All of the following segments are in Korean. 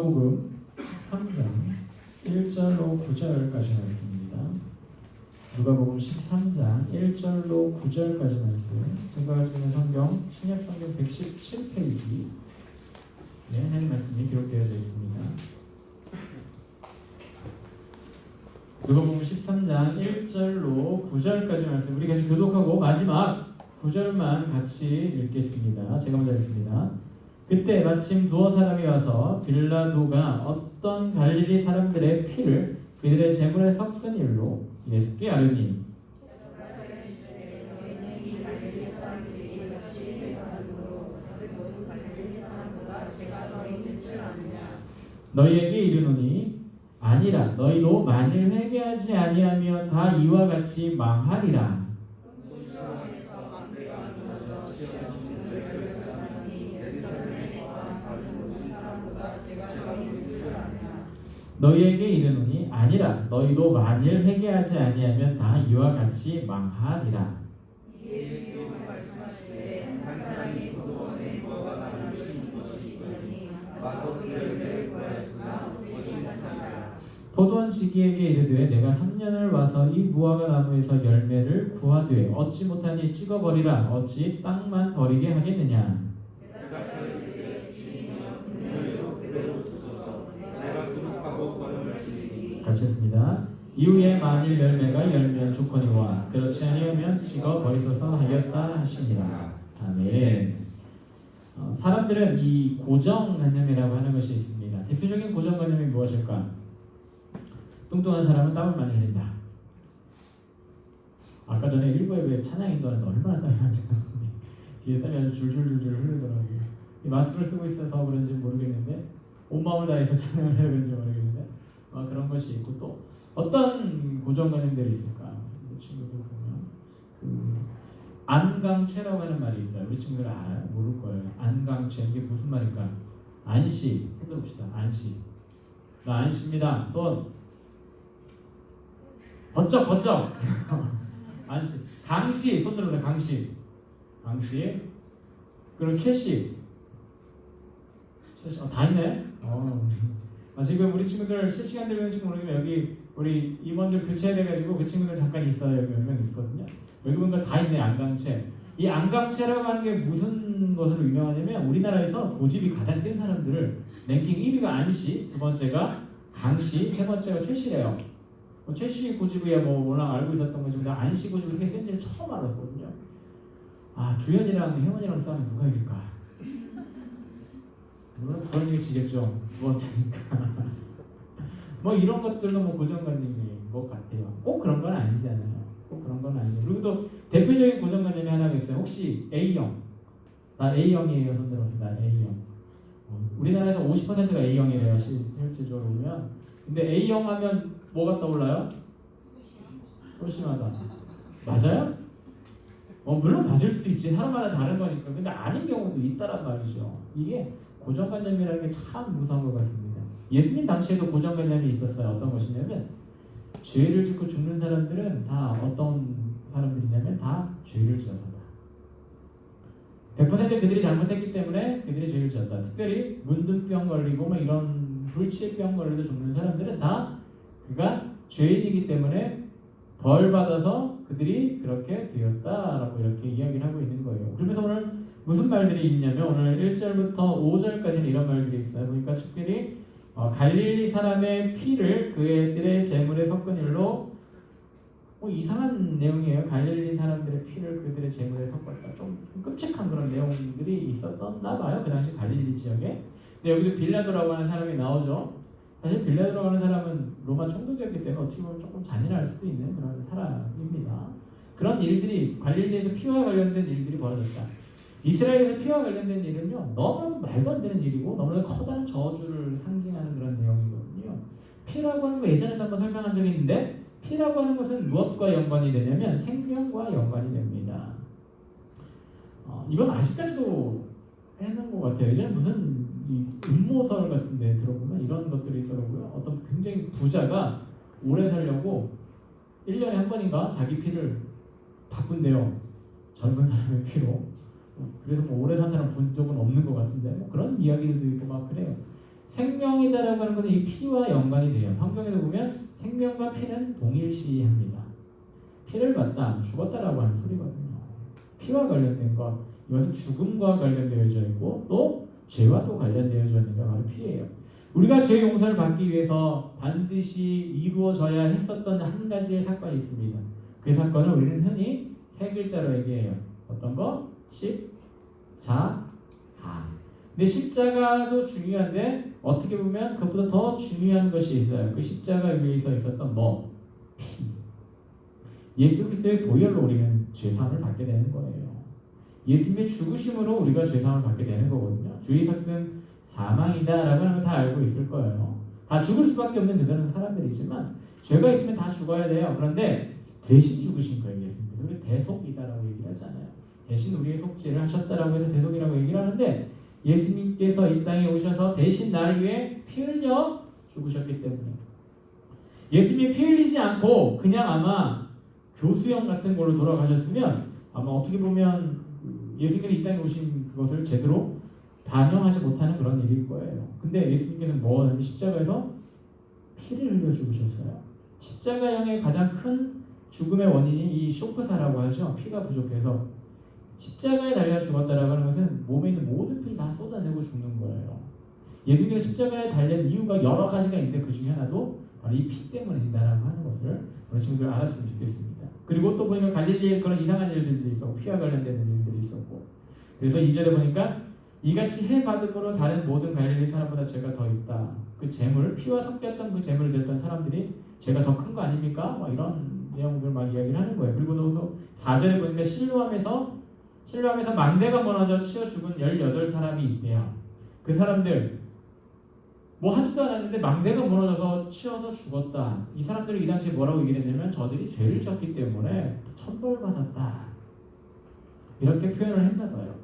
누가복음 13장 1절로 9절까지 말씀입니다. 누가복음 13장 1절로 9절까지 말씀. 제가 가지고 있는 성경 신약 성경 117페이지 하나님 말씀이 기록되어져 있습니다. 누가복음 13장 1절로 9절까지 말씀 우리 같이 교독하고 마지막 9절만 같이 읽겠습니다. 제가 먼저 읽습니다. 그때 마침 두어 사람이 와서 빌라도가 어떤 갈릴리 사람들의 피를 그들의 제물에 섞은 일로 예수께 아뢰니 너희에게 이르노니 아니라 너희도 만일 회개하지 아니하면 다 이와 같이 망하리라. 너희에게 이르노니 아니라 너희도 만일 회개하지 아니하면 다 이와 같이 망하리라. 포도원 지기에게 이르되 내가 3년을 와서 이 무화과 나무에서 열매를 구하되 얻지 못하니 찍어버리라. 어찌 땅만 버리게 하겠느냐. 같이 했습니다. 이후에 만일 열매가 열면 좋거니와 그렇지 아니하면 찍어 버리소서 하였다 하시니라. 아멘. 사람들은 이 고정관념이라고 하는 것이 있습니다. 대표적인 고정관념이 무엇일까? 뚱뚱한 사람은 땀을 많이 흘린다. 아까 전에 일부 예배 찬양 인도하는데 얼마나 땀이 많이 나는지 뒤에 땀이 아주 줄줄줄줄 흐르더라고요. 이 마스크를 쓰고 있어서 그런지 모르겠는데 온 마음을 다해서 찬양을 해야 그런지 모르겠는데 그런 것이 있고 또 어떤 고정관념들이 있을까? 우리 친구들 보면 안강죄라고 하는 말이 있어요. 우리 친구들 알아요? 모를 거예요. 안강죄 이게 무슨 말일까? 안씨 손 들어봅시다. 안씨 나 안씨입니다. 손 버쩍 안씨 강씨 손 들어보세요. 강씨 그리고 최씨 다 있네. 지금 우리 친구들 실시간 들으는지 모르겠지만 여기 우리 임원들 교체돼가지고 그 친구들 잠깐 있어요. 여기 몇 명 있거든요. 여기 보니까 다 있네. 안강채. 이 안강채라고 하는 게 무슨 것으로 유명하냐면 우리나라에서 고집이 가장 센 사람들을 랭킹 1위가 안씨, 두 번째가 강씨, 세 번째가 최씨래요. 최씨 고집이야 워낙 알고 있었던 거지만 안씨 고집이 그렇게 센지를 처음 알았거든요. 주연이랑 혜원이랑 싸우면 누가 이길까? 물론 주연이가 지겠죠. 두 번째니까. 이런 것들도 고정관념인 것 같아요. 꼭 그런 건 아니잖아요. 그리고 또 대표적인 고정관념이 하나가 있어요. 혹시 A형? 나 A형이에요. 손 들어봅시다. A형. 우리나라에서 50%가 A형이래요. 실질적으로 보면. 근데 A형 하면 뭐가 떠올라요? 소심하다. 맞아요? 물론 맞을 수도 있지. 사람마다 다른 거니까. 근데 아닌 경우도 있다란 말이죠. 이게 고정관념이라는 게 참 무서운 것 같습니다. 예수님 당시에도 고정관념이 있었어요. 어떤 것이냐면 죄를 짓고 죽는 사람들은 다 어떤 사람들이냐면 다 죄를 지어서다. 100% 그들이 잘못했기 때문에 그들이 죄를 지었다. 특별히 문둥병 걸리고 이런 불치병 걸려서 죽는 사람들은 다 그가 죄인이기 때문에 벌 받아서 그들이 그렇게 되었다라고 이렇게 이야기를 하고 있는 거예요. 그러면서 오늘 무슨 말들이 있냐면 오늘 1절부터 5절까지는 이런 말들이 있어요. 보니까 특별히 갈릴리 사람의 피를 그들의 제물에 섞은 일로 이상한 내용이에요. 갈릴리 사람들의 피를 그들의 제물에 섞었다. 좀 끔찍한 그런 내용들이 있었나 봐요. 그 당시 갈릴리 지역에. 근데 여기도 빌라도라고 하는 사람이 나오죠. 사실 빌라도라고 하는 사람은 로마 총독이었기 때문에 어떻게 보면 조금 잔인할 수도 있는 그런 사람입니다. 그런 일들이 갈릴리에서 피와 관련된 일들이 벌어졌다. 이스라엘에서 피와 관련된 일은요 너무나도 말도 안 되는 일이고 너무나도 커다란 저주를 상징하는 그런 내용이거든요. 피라고 하는 거 예전에 한번 설명한 적이 있는데 피라고 하는 것은 무엇과 연관이 되냐면 생명과 연관이 됩니다. 이건 아직까지도 해놓은 것 같아요. 예전에 무슨 이 음모설 같은 데 들어보면 이런 것들이 있더라고요. 어떤 굉장히 부자가 오래 살려고 1년에 한 번인가 자기 피를 바꾼대요. 젊은 사람의 피로. 그래서 오래 산 사람 본 적은 없는 것 같은데 그런 이야기들도 있고 그래요. 생명이다라고 하는 것은 이 피와 연관이 돼요. 성경에도 보면 생명과 피는 동일시합니다. 피를 받다, 죽었다라고 하는 소리거든요. 피와 관련된 것, 이것은 죽음과 관련되어져 있고 또 죄와 또 관련되어져 있는 게 바로 피예요. 우리가 죄 용서를 받기 위해서 반드시 이루어져야 했었던 한 가지의 사건이 있습니다. 그 사건을 우리는 흔히 세 글자로 얘기해요. 어떤 거? 십자가. 근데 십자가도 중요한데 어떻게 보면 그것보다 더 중요한 것이 있어요. 그 십자가 위에서 있었던 뭐? 피. 예수 그리스도의 보혈로 우리는 죄사함을 받게 되는 거예요. 예수님의 죽으심으로 우리가 죄사함을 받게 되는 거거든요. 주의 삭은 사망이다라고 하는 거 다 알고 있을 거예요. 다 죽을 수밖에 없는 그들은 사람들이지만 죄가 있으면 다 죽어야 돼요. 그런데 대신 죽으신 거예요. 예수님께서. 우리 대속이다라고 얘기를 하잖아요. 대신 우리의 속죄를 하셨다라고 해서 대속이라고 얘기를 하는데 예수님께서 이 땅에 오셔서 대신 나를 위해 피 흘려 죽으셨기 때문에 예수님이 피 흘리지 않고 그냥 아마 교수형 같은 걸로 돌아가셨으면 아마 어떻게 보면 예수님께서 이 땅에 오신 그것을 제대로 반영하지 못하는 그런 일일 거예요. 근데 예수님께서는 뭐 십자가에서 피를 흘려 죽으셨어요. 십자가형의 가장 큰 죽음의 원인이 이 쇼크사라고 하죠. 피가 부족해서 십자가에 달려 죽었다라고 하는 것은 몸에 있는 모든 피를 다 쏟아내고 죽는 거예요. 예수님께서 십자가에 달린 이유가 여러 가지가 있는데 그 중에 하나도 바로 이 피 때문이다라고 하는 것을 우리 친구들 알았으면 좋겠습니다. 그리고 또 보니까 갈릴리에 그런 이상한 일들도 있었고 피와 관련된 일들이 있었고 그래서 2절에 보니까 이같이 해받음으로 다른 모든 갈릴리 사람보다 죄가 더 있다. 그 재물, 피와 섞였던 그 재물을 드렸던 사람들이 죄가 더 큰 거 아닙니까? 막 이런 내용들 막 이야기를 하는 거예요. 그리고 또 4절에 보니까 실로암에서 망대가 무너져 치어 죽은 18사람이 있대요. 그 사람들 뭐 하지도 않았는데 망대가 무너져서 치어서 죽었다. 이 사람들이 이 당시에 뭐라고 얘기했냐면 저들이 죄를 졌기 때문에 천벌받았다. 이렇게 표현을 했나 봐요.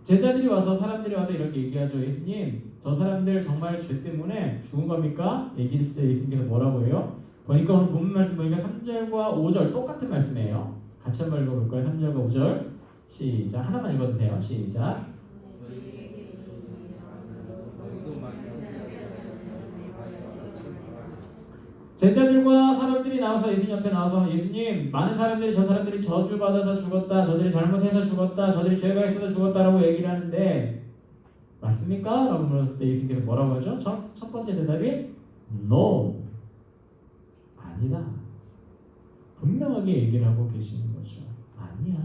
제자들이 와서 사람들이 와서 이렇게 얘기하죠. 예수님, 저 사람들 정말 죄 때문에 죽은 겁니까? 얘기를 했을 때 예수님께서 뭐라고 해요? 보니까 오늘 본문 말씀 보니까 3절과 5절 똑같은 말씀이에요. 같이 한번 읽어볼까요? 3절과 5절 시작. 하나만 읽어도 돼요. 시작. 제자들과 사람들이 나와서 예수님 앞에 나와서 예수님, 많은 사람들이 저 사람들이 저주받아서 죽었다, 저들이 잘못해서 죽었다, 저들이 죄가 있어서 죽었다라고 얘기를 하는데 맞습니까? 라고 물었을 때 예수님께서 뭐라고 하죠? 첫 번째 대답이 No, 아니다. 분명하게 얘기를 하고 계시는 거죠. 아니야.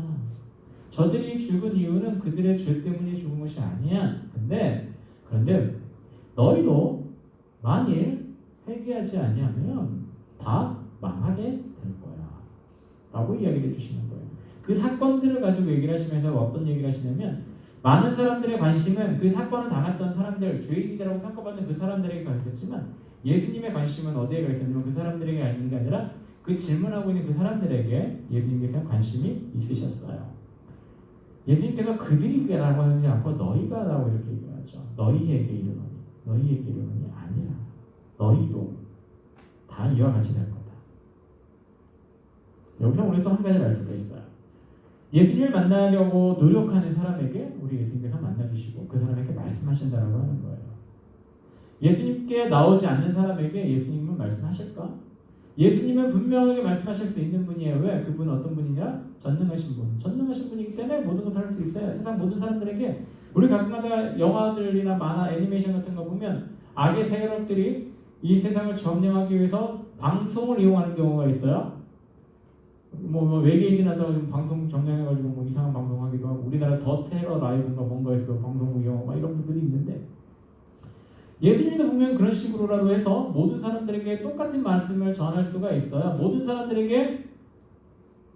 저들이 죽은 이유는 그들의 죄 때문에 죽은 것이 아니야. 그런데 너희도 만일 회개하지 아니하면 다 망하게 될 거야 라고 이야기를 해주시는 거예요. 그 사건들을 가지고 얘기를 하시면서 어떤 얘기를 하시냐면 많은 사람들의 관심은 그 사건을 당했던 사람들, 죄인이라고 평가받는 그 사람들에게 가 있었지만 예수님의 관심은 어디에 가 있었냐면 그 사람들에게 있는 게 아니라 그 질문하고 있는 그 사람들에게 예수님께서 관심이 있으셨어요. 예수님께서 그들이라고 하지 않고 너희가 라고 이렇게 얘기하죠. 너희에게 이르노니 아니라 너희도 다 이와 같이 될 거다. 여기서 우리 또 한 가지 알 수가 있어요. 예수님을 만나려고 노력하는 사람에게 우리 예수님께서 만나주시고 그 사람에게 말씀하신다라고 하는 거예요. 예수님께 나오지 않는 사람에게 예수님은 말씀하실까? 예수님은 분명하게 말씀하실 수 있는 분이에요. 왜? 그분은 어떤 분이냐? 전능하신 분. 전능하신 분이기 때문에 모든 것을 할 수 있어요. 세상 모든 사람들에게 우리 가끔가다 영화들이나 만화, 애니메이션 같은 거 보면 악의 세력들이 이 세상을 점령하기 위해서 방송을 이용하는 경우가 있어요. 뭐 외계인이라다가 좀 방송 점령해가지고 뭐 이상한 방송하기도 하고 우리나라 더 테러 라이브인가 뭔가 해서 방송국 이용하고 이런 분들이 있는데 예수님도 분명 그런 식으로라도 해서 모든 사람들에게 똑같은 말씀을 전할 수가 있어요. 모든 사람들에게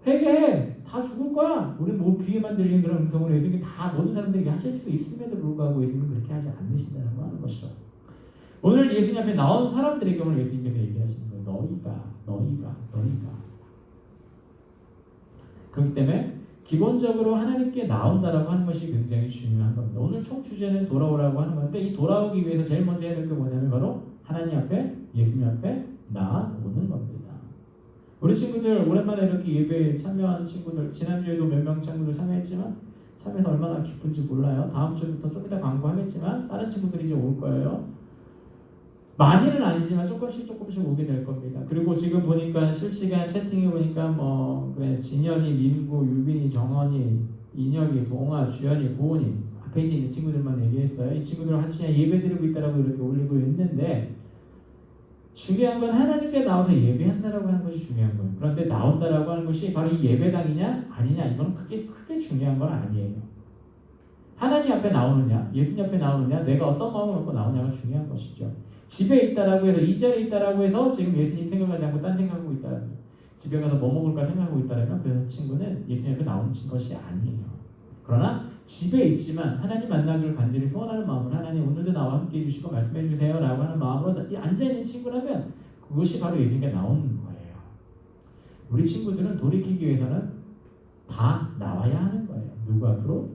회개해, 다 죽을 거야. 우리 뭐 귀에만 들리는 그런 음성을 예수님이 다 모든 사람들에게 하실 수 있음에도 불구하고 예수님은 그렇게 하지 않으신다는 거 하는 것이죠. 오늘 예수님 앞에 나온 사람들의 경우를 예수님께서 얘기하시는 거예요. 너희가. 그렇기 때문에 기본적으로 하나님께 나온다라고 하는 것이 굉장히 중요한 겁니다. 오늘 총 주제는 돌아오라고 하는 건데 이 돌아오기 위해서 제일 먼저 해야 될 게 뭐냐면 바로 하나님 앞에 예수님 앞에 나오는 겁니다. 우리 친구들 오랜만에 이렇게 예배에 참여한 친구들 지난주에도 몇 명 친구들 참여했지만 참여해서 얼마나 기쁜지 몰라요. 다음 주부터 좀 이따 광고하겠지만 다른 친구들이 이제 올 거예요. 많이는 아니지만 조금씩 오게 될 겁니다. 그리고 지금 보니까 실시간 채팅에 보니까 뭐 그래 진현이, 민구, 유빈이, 정원이, 인혁이, 동아, 주연이, 고은이 앞에 있는 친구들만 얘기했어요. 이 친구들 같이 예배드리고 있다라고 이렇게 올리고 있는데 중요한 건 하나님께 나와서 예배한다라고 하는 것이 중요한 거예요. 그런데 나온다라고 하는 것이 바로 이 예배당이냐 아니냐 이건 크게 중요한 건 아니에요. 하나님 앞에 나오느냐, 예수님 앞에 나오느냐, 내가 어떤 마음을 갖고 나오냐가 중요한 것이죠. 집에 있다라고 해서 이 자리에 있다라고 해서 지금 예수님 생각하지 않고 딴 생각하고 있다라면 집에 가서 뭐 먹을까 생각하고 있다라면 그 친구는 예수님 앞에 나온 것이 아니에요. 그러나 집에 있지만 하나님 만나기를 간절히 소원하는 마음으로 하나님 오늘도 나와 함께 해주시고 말씀해 주세요 라고 하는 마음으로 앉아있는 친구라면 그것이 바로 예수님께 나오는 거예요. 우리 친구들은 돌이키기 위해서는 다 나와야 하는 거예요. 누구 앞으로?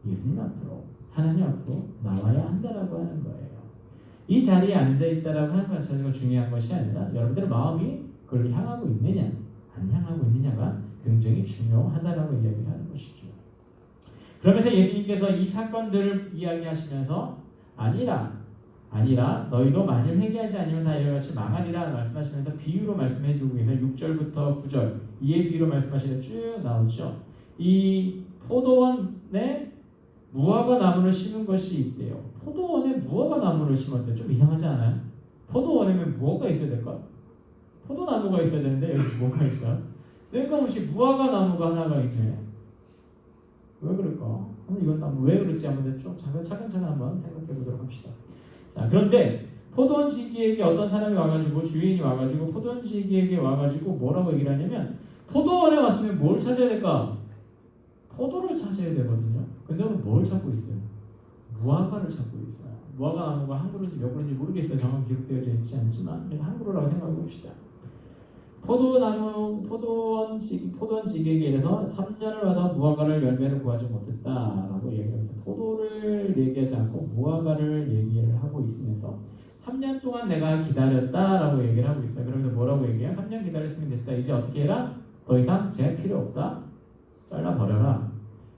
예수님 앞으로, 하나님 앞으로 나와야 한다라고 하는 거예요. 이 자리에 앉아있다라고 하는 것이 중요한 것이 아니라 여러분들의 마음이 그걸 향하고 있느냐 안 향하고 있느냐가 굉장히 중요하다라고 이야기를 하는 것이죠. 그러면서 예수님께서 이 사건들을 이야기하시면서 아니라 너희도 만일 회개하지 않으면 다 이와 같이 망하리라 말씀하시면서 비유로 말씀해 주고 계세요. 6절부터 9절 이의 비유로 말씀하시는 쭉 나오죠. 이 포도원에 무화과 나무를 심은 것이 있대요. 포도원에 무화과 나무를 심었대. 좀 이상하지 않아요? 포도원에는 무화과가 있어야 될까? 포도나무가 있어야 되는데 여기 뭐가 있어요? 뜬금없이 무화과 나무가 하나가 있네. 왜 그럴까? 이건 왜 그럴지 한번 쭉 차근차근 한번 생각해 보도록 합시다. 자, 그런데 포도원 지기에게 어떤 사람이 와가지고 주인이 와가지고 포도원 지기에게 와가지고 뭐라고 얘기를 하냐면 포도원에 왔으면 뭘 찾아야 될까? 포도를 찾아야 되거든요. 근데 오늘 뭘 찾고 있어요? 무화과를 찾고 있어요. 무화과 나무가 한글인지 몇 글인지 모르겠어요. 정확히 기록되어져 있지 않지만 한글로라고 생각해 봅시다. 포도원 지기에게 이래서 3년을 와서 무화과를 열매를 구하지 못했다라고 얘기하면서 포도를 얘기하지 않고 무화과를 얘기를 하고 있으면서 3년 동안 내가 기다렸다라고 얘기를 하고 있어요. 그러면서 뭐라고 얘기해요? 3년 기다렸으면 됐다. 이제 어떻게 해라? 더 이상 제 필요 없다. 잘라버려라.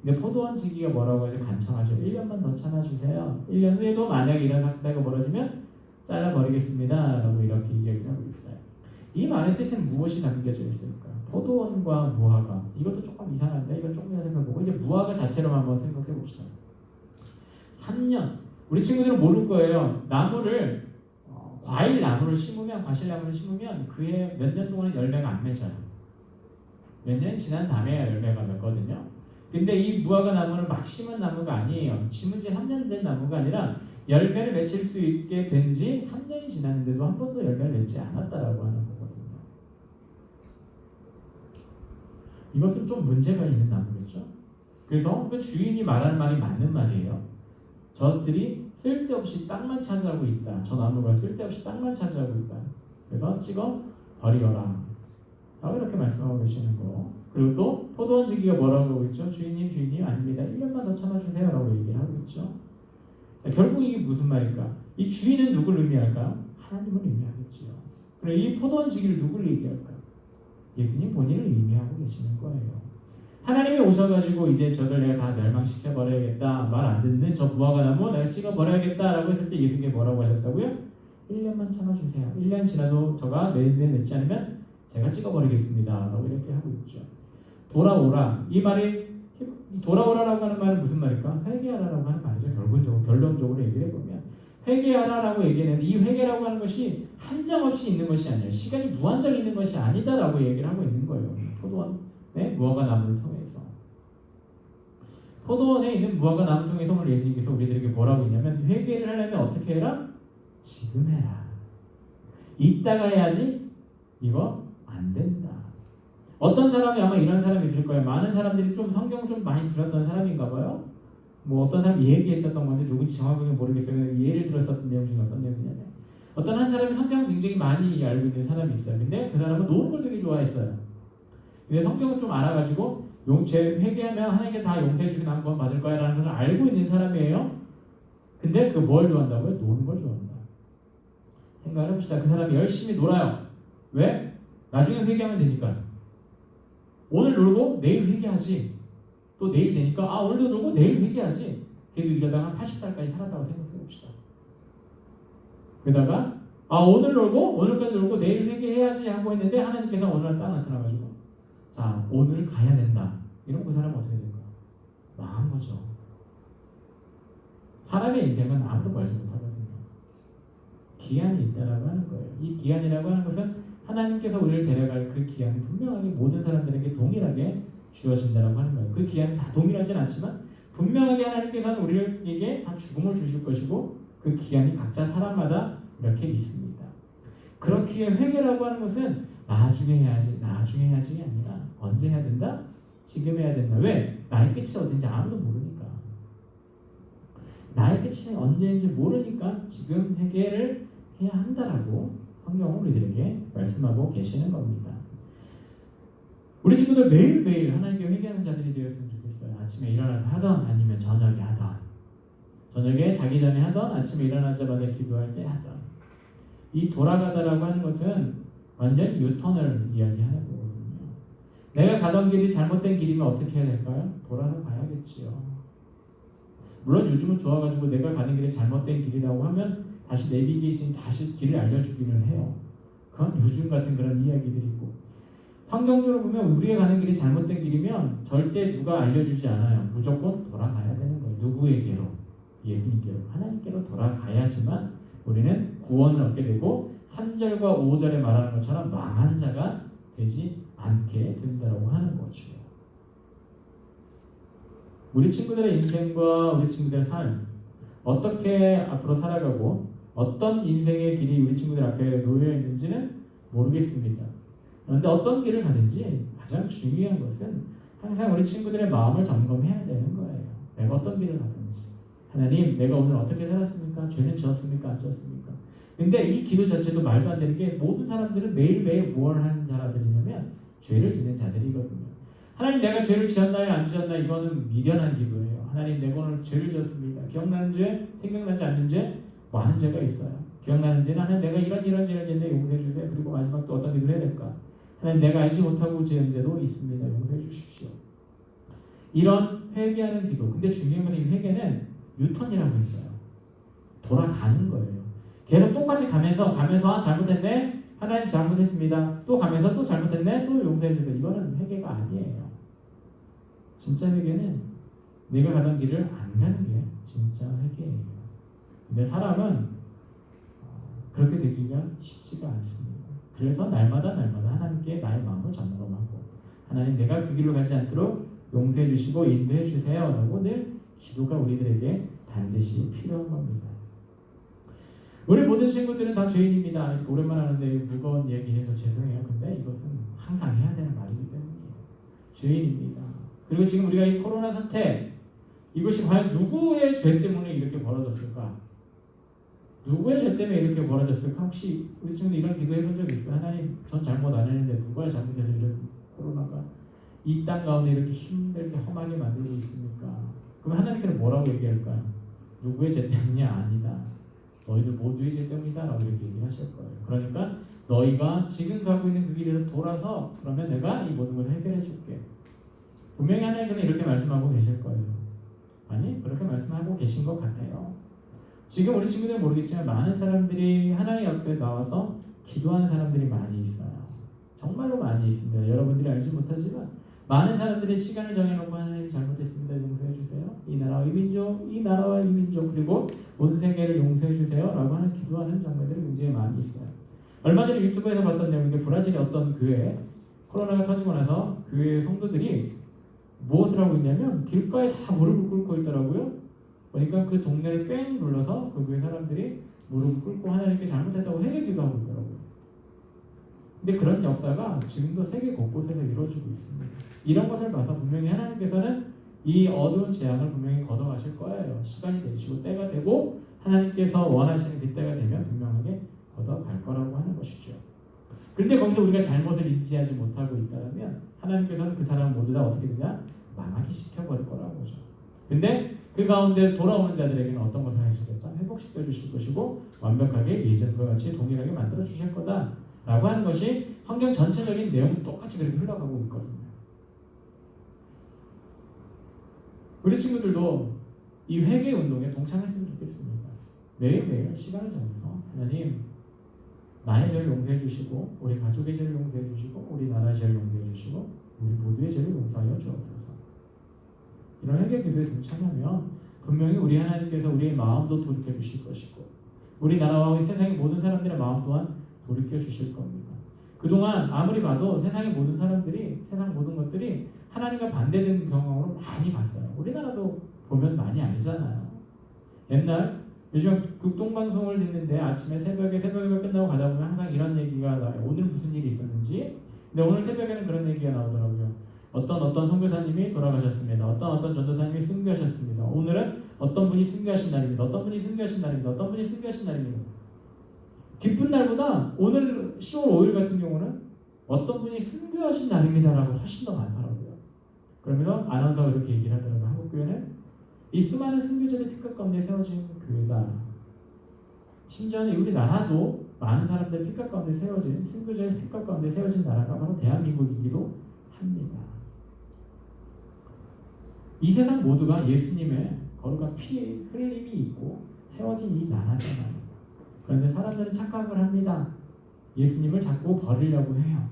근데 포도원 지기가 뭐라고 해서 간청하죠. 1년만 더 참아주세요. 1년 후에도 만약에 이런 사태가 벌어지면 잘라버리겠습니다. 라고 이렇게 이야기를 하고 있어요. 이 말의 뜻은 무엇이 담겨져 있을까? 포도원과 무화과. 이것도 조금 이상한데 이건 조금 더 생각해보고 이제 무화과 자체로 한번 생각해 봅시다. 3년. 우리 친구들은 모를 거예요. 나무를 과실 나무를 심으면 그해 몇 년 동안 열매가 안 맺어요. 몇 년 지난 다음에 열매가 맺거든요. 근데 이 무화과 나무는 막 심은 나무가 아니에요. 심은 지 3년 된 나무가 아니라 열매를 맺힐 수 있게 된 지 3년이 지났는데도 한 번도 열매를 맺지 않았다라고 하는 거거든요. 이것은 좀 문제가 있는 나무겠죠. 그래서 그 주인이 말하는 말이 맞는 말이에요. 저들이 쓸데없이 땅만 차지하고 있다. 저 나무가 쓸데없이 땅만 차지하고 있다. 그래서 찍어 버리어라. 라고 이렇게 말씀하고 계시는 거. 그리고 또 포도원 지기가 뭐라고 하고 있죠? 주인님 아닙니다. 1년만 더 참아주세요. 라고 얘기를 하고 있죠. 자, 결국 이게 무슨 말일까? 이 주인은 누구를 의미할까요? 하나님을 의미하겠지요. 그리고 이 포도원 지기를 누구를 얘기할까요? 예수님 본인을 의미하고 계시는 거예요. 하나님이 오셔가지고 이제 저들 내가 다 멸망시켜 버려야겠다. 말 안 듣는 저 무화과 나무 내가 찍어 버려야겠다. 라고 했을 때 예수님이 뭐라고 하셨다고요? 1년만 참아주세요. 1년 지나도 저가 매일 맺지 않으면 제가 찍어버리겠습니다. 라고 이렇게 하고 있죠. 돌아오라. 이 말이 돌아오라라고 하는 말은 무슨 말일까? 회개하라라고 하는 말이죠. 결론적으로 얘기를 해보면 회개하라라고 얘기했는데 이 회개라고 하는 것이 한정없이 있는 것이 아니에요. 시간이 무한정 있는 것이 아니다라고 얘기를 하고 있는 거예요. 포도원의 무화과 나무를 통해서. 포도원에 있는 무화과 나무를 통해서 오늘 예수님께서 우리들에게 뭐라고 했냐면 회개를 하려면 어떻게 해라? 지금 해라. 이따가 해야지 이거 안 된다. 어떤 사람이 아마 이런 사람이 있을 거예요. 많은 사람들이 좀 성경 좀 많이 들었던 사람인가 봐요. 뭐 어떤 사람이 얘기했었던 건데 누군지 정확하게 모르겠어요. 예를 들었었던 내용 중에 어떤 내용이냐면 어떤 한 사람이 성경을 굉장히 많이 알고 있는 사람이 있어요. 근데 그 사람은 노는 걸 되게 좋아했어요. 근데 성경을 좀 알아가지고 제 회개하면 하나님께 다 용서해 주시고 난 구원 받을 거야 라는 것을 알고 있는 사람이에요. 근데 그 뭘 좋아한다고요? 노는 걸 좋아한다. 생각을 해봅시다. 그 사람이 열심히 놀아요. 왜? 나중에 회개하면 되니까. 오늘 놀고 내일 회개하지. 또 내일 되니까 오늘도 놀고 내일 회개하지. 걔도 이러다가 80살까지 살았다고 생각해 봅시다. 그러다가 오늘 놀고 오늘까지 놀고 내일 회개해야지 하고 했는데 하나님께서 어느 날 딱 나타나가지고 자 오늘 가야 된다. 이런 그 사람은 어떻게 될까요? 망한 거죠. 사람의 인생은 아무도 말지 못하거든요. 기한이 있다라고 하는 거예요. 이 기한이라고 하는 것은 하나님께서 우리를 데려갈 그 기한이 분명하게 모든 사람들에게 동일하게 주어진다라고 하는 거예요. 그 기한은 다 동일하진 않지만 분명하게 하나님께서는 우리에게 다 죽음을 주실 것이고 그 기한이 각자 사람마다 이렇게 있습니다. 그렇기에 회개라고 하는 것은 나중에 해야지가 아니라 언제 해야 된다? 지금 해야 된다. 왜? 나의 끝이 어딘지 아무도 모르니까. 나의 끝이 언제인지 모르니까 지금 회개를 해야 한다라고 성경은 우리들에게 말씀하고 계시는 겁니다. 우리 친구들 매일매일 하나님께 회개하는 자들이 되었으면 좋겠어요. 아침에 일어나서 하던 아니면 저녁에 하던 저녁에 자기 전에 하던 아침에 일어나자마자 기도할 때 하던 이 돌아가다라고 하는 것은 완전 유턴을 이야기하는 거거든요. 내가 가던 길이 잘못된 길이면 어떻게 해야 될까요? 돌아서 가야겠지요. 물론 요즘은 좋아가지고 내가 가는 길이 잘못된 길이라고 하면 다시 내비게이션이 다시 길을 알려주기는 해요. 그건 요즘 같은 그런 이야기들이고 성경적으로 보면 우리가 가는 길이 잘못된 길이면 절대 누가 알려주지 않아요. 무조건 돌아가야 되는 거예요. 누구에게로? 예수님께로, 하나님께로 돌아가야지만 우리는 구원을 얻게 되고 3절과 5절에 말하는 것처럼 망한 자가 되지 않게 된다고 하는 거죠. 우리 친구들의 인생과 우리 친구들의 삶 어떻게 앞으로 살아가고 어떤 인생의 길이 우리 친구들 앞에 놓여 있는지는 모르겠습니다. 그런데 어떤 길을 가든지 가장 중요한 것은 항상 우리 친구들의 마음을 점검해야 되는 거예요. 내가 어떤 길을 가든지 하나님 내가 오늘 어떻게 살았습니까? 죄는 지었습니까? 안 지었습니까? 근데 이 기도 자체도 말도 안 되는 게 모든 사람들은 매일매일 뭘 하는 자들이냐면 죄를 짓는 자들이거든요. 하나님 내가 죄를 지었나요? 안 지었나요? 이거는 미련한 기도예요. 하나님 내가 오늘 죄를 지었습니다. 기억나는 죄? 생각나지 않는 죄? 많은 죄가 있어요. 기억나는 죄는 하나님 내가 이런 죄를 지었는데 용서해 주세요. 그리고 마지막 또 어떤 기도를 해야 될까? 하나님 내가 알지 못하고 지은 죄도 있습니다. 용서해 주십시오. 이런 회개하는 기도. 근데 중요한 건 이 회개는 유턴이라고 했어요. 돌아가는 거예요. 계속 똑같이 가면서 잘못했네. 하나님 잘못했습니다. 또 가면서 또 잘못했네. 또 용서해 주세요. 이거는 회개가 아니에요. 진짜 회개는 내가 가던 길을 안 가는 게 진짜 회개예요. 근데 사람은 그렇게 되기가 쉽지가 않습니다. 그래서 날마다 하나님께 나의 마음을 점검하고 하나님 내가 그 길로 가지 않도록 용서해 주시고 인도해 주세요 라고 늘 기도가 우리들에게 반드시 필요한 겁니다. 우리 모든 친구들은 다 죄인입니다. 이렇게 오랜만에 하는데 무거운 얘기해서 죄송해요. 근데 이것은 항상 해야 되는 말이기 때문이에요. 죄인입니다. 그리고 지금 우리가 이 코로나 사태 이것이 과연 누구의 죄 때문에 이렇게 벌어졌을까? 누구의 죄 때문에 이렇게 벌어졌을까? 혹시 우리 친구들 이런 기도 해본 적 있어요? 하나님 전 잘못 안 했는데 누가 잘못해서 이런 코로나가 이 땅 가운데 이렇게 힘들게 험하게 만들고 있습니까? 그럼 하나님께서 뭐라고 얘기할까요? 누구의 죄 때문이 아니다. 너희들 모두의 죄 때문이다 라고 이렇게 얘기하실 거예요. 그러니까 너희가 지금 가고 있는 그 길에서 돌아서 그러면 내가 이 모든 것을 해결해 줄게. 분명히 하나님께서 이렇게 말씀하고 계실 거예요. 아니 그렇게 말씀하고 계신 것 같아요. 지금 우리 친구들은 모르겠지만 많은 사람들이 하나님 앞에 나와서 기도하는 사람들이 많이 있어요. 정말로 많이 있습니다. 여러분들이 알지 못하지만 많은 사람들이 시간을 정해놓고 하나님 잘못했습니다. 용서해 주세요. 이 나라와 이 민족 그리고 온 세계를 용서해 주세요 라고 하는 기도하는 장면들이 굉장히 많이 있어요. 얼마 전에 유튜브에서 봤던 내용인데 브라질의 어떤 교회 코로나가 터지고 나서 교회 성도들이 무엇을 하고 있냐면 길가에 다 무릎을 꿇고 있더라고요. 그러니까 그 동네를 뺑 둘러서 그 교회 사람들이 무릎을 꿇고 하나님께 잘못했다고 회개 기도하고 있더라고요. 근데 그런 역사가 지금도 세계 곳곳에서 이루어지고 있습니다. 이런 것을 봐서 분명히 하나님께서는 이 어두운 재앙을 분명히 걷어가실 거예요. 시간이 되시고 때가 되고 하나님께서 원하시는 그때가 되면 분명하게 걷어갈 거라고 하는 것이죠. 그런데 거기서 우리가 잘못을 인지하지 못하고 있다면 하나님께서는 그 사람 모두 다 어떻게 되냐? 망하게 시켜버릴 거라고 하죠. 근데 그 가운데 돌아오는 자들에게는 어떤 것을 하시겠다? 회복시켜 주실 것이고 완벽하게 예전과 같이 동일하게 만들어 주실 거다 라고 하는 것이 성경 전체적인 내용이 똑같이 그렇게 흘러가고 있거든요. 우리 친구들도 이 회개 운동에 동참했으면 좋겠습니다. 매일매일 시간을 정해서 하나님 나의 죄를 용서해 주시고 우리 가족의 죄를 용서해 주시고 우리 나라의 죄를 용서해 주시고 우리 모두의 죄를 용서하여 주옵소서. 이런 회개 기도에 동참하면 분명히 우리 하나님께서 우리의 마음도 돌이켜 주실 것이고 우리 나라와 우리 세상의 모든 사람들의 마음 또한 돌이켜 주실 겁니다. 그동안 아무리 봐도 세상의 모든 사람들이 세상 모든 것들이 하나님과 반대되는 경험으로 많이 봤어요. 우리나라도 보면 많이 알잖아요. 옛날 요즘 극동방송을 듣는데 아침에 새벽에 끝나고 가다 보면 항상 이런 얘기가 나와요. 오늘 무슨 일이 있었는지. 근데 오늘 새벽에는 그런 얘기가 나오더라고요. 어떤 선교사님이 돌아가셨습니다. 어떤 전도사님이 순교하셨습니다. 오늘은 어떤 분이 순교하신 날입니다. 어떤 분이 순교하신 날입니다. 어떤 분이 순교하신 날입니다. 기쁜 날보다 오늘 10월 5일 같은 경우는 어떤 분이 순교하신 날입니다라고 훨씬 더 많더라고요. 그러면서 아나운서가 이렇게 얘기를 하더라고요. 한국교회는 이 수많은 순교자의 피값 가운데 세워진 교회다. 심지어는 우리나라도 많은 사람들의 피값 가운데 세워진 순교자의 피값 가운데 세워진 나라가 바로 대한민국이기도 합니다. 이 세상 모두가 예수님의 거룩한 피 흘림이 있고 세워진 이 나라잖아요. 그런데 사람들은 착각을 합니다. 예수님을 자꾸 버리려고 해요.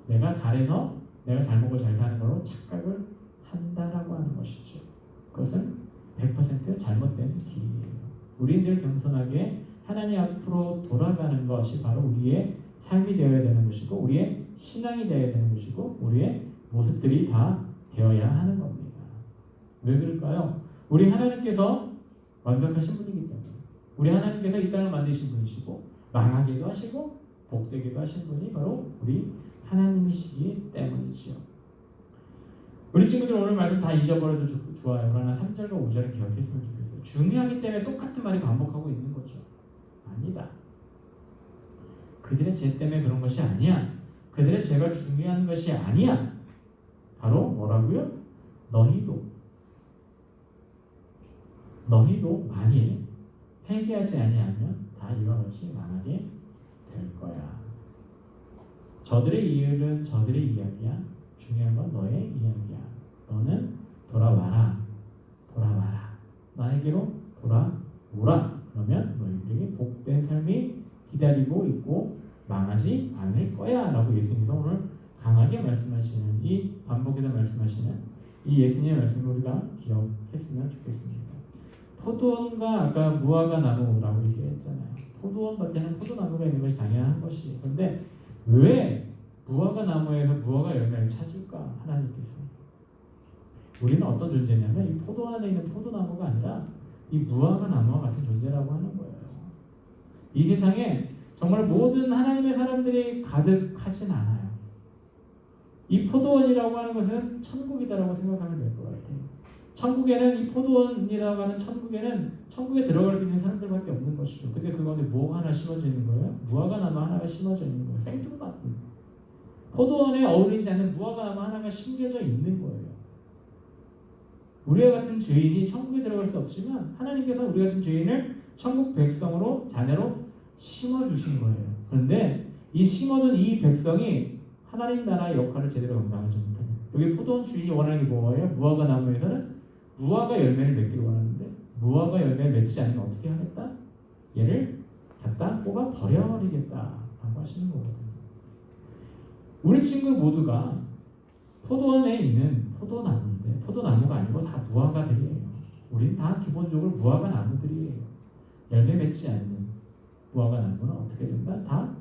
내가 잘해서 내가 잘 먹고 잘 사는 걸로 착각을 한다라고 하는 것이죠. 그것은 100% 잘못된 길이에요. 우리는 늘 겸손하게 하나님 앞으로 돌아가는 것이 바로 우리의 삶이 되어야 되는 것이고 우리의 신앙이 되어야 되는 것이고 우리의 모습들이 다 되어야 하는 겁니다. 왜 그럴까요? 우리 하나님께서 완벽하신 분이기 때문에 우리 하나님께서 이 땅을 만드신 분이시고 망하게도 하시고 복되게도 하신 분이 바로 우리 하나님이시기 때문이지요. 우리 친구들 오늘 말씀 다 잊어버려도 좋아요. 그러나 3절과 5절을 기억했으면 좋겠어요. 중요하기 때문에 똑같은 말이 반복하고 있는 거죠. 아니다. 그들의 죄 때문에 그런 것이 아니야. 그들의 죄가 중요한 것이 아니야. 바로 뭐라고요? 너희도 만일 회개하지 아니하면 다 이와 같이 망하게 될 거야. 저들의 일은 저들의 이야기야. 중요한 건 너의 이야기야. 너는 돌아와라. 나에게로 돌아오라. 그러면 너희들에게 복된 삶이 기다리고 있고 망하지 않을 거야 라고 예수님께서 오늘 강하게 말씀하시는 이 반복해서 말씀하시는 이 예수님의 말씀을 우리가 기억했으면 좋겠습니다. 포도원과 아까 무화과 나무라고 얘기했잖아요. 포도원 밭에는 포도나무가 있는 것이 당연한 것이에요. 그런데 왜 무화과 나무에서 무화과 열매를 찾을까? 하나님께서. 우리는 어떤 존재냐면 이 포도 안에 있는 포도나무가 아니라 이 무화과 나무와 같은 존재라고 하는 거예요. 이 세상에 정말 모든 하나님의 사람들이 가득하진 않아요. 이 포도원이라고 하는 것은 천국이다라고 생각하면 될 것 같아요. 천국에는 이 포도원이라고 하는 천국에 들어갈 수 있는 사람들밖에 없는 것이죠. 근데 그 가운데 뭐가 하나 심어져 있는 거예요? 무화과 나무 하나가 심어져 있는 거예요. 생뚱맞은 포도원에 어울리지 않는 무화과 나무 하나가 심겨져 있는 거예요. 우리와 같은 죄인이 천국에 들어갈 수 없지만 하나님께서 우리 같은 죄인을 천국 백성으로 자녀로 심어주신 거예요. 그런데 이 심어둔 이 백성이 하나님 나라의 역할을 제대로 감당하지 못합니다. 여기 포도원 주인이 원하는 게 뭐예요? 무화과 나무에서는 무화과 열매를 맺기를 원하는데 무화과 열매를 맺지 않으면 어떻게 하겠다? 얘를 갖다 뽑아 버려버리겠다라고 하시는 거거든요. 우리 친구 모두가 포도원에 있는 포도나무인데 포도나무가 아니고 다 무화과들이에요. 우린 다 기본적으로 무화과 나무들이에요. 열매 맺지 않는 무화과 나무는 어떻게 된다? 다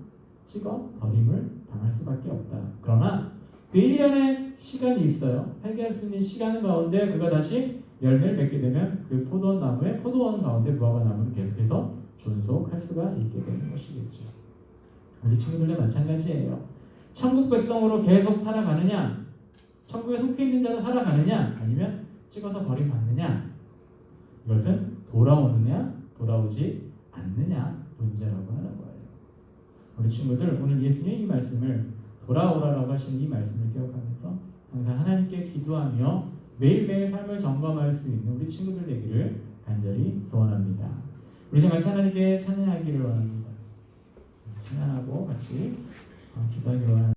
찍어 버림을 당할 수밖에 없다. 그러나 그 1년의 시간이 있어요. 회개할 수 있는 시간 가운데 그가 다시 열매를 맺게 되면 그 포도원 가운데 무화과 나무는 계속해서 존속할 수가 있게 되는 것이겠죠. 우리 친구들도 마찬가지예요. 천국 백성으로 계속 살아가느냐, 천국에 속해 있는 자로 살아가느냐, 아니면 찍어서 버림받느냐, 이것은 돌아오느냐 돌아오지 않느냐 문제라고 하는 거예요. 우리 친구들 오늘 예수님의 이 말씀을 돌아오라라고 하시는 이 말씀을 기억하면서 항상 하나님께 기도하며 매일매일 삶을 점검할 수 있는 우리 친구들 되기를 간절히 소원합니다. 우리 같이 하나님께 찬양하기를 원합니다. 찬양하고 같이 기도하기를 원합니다.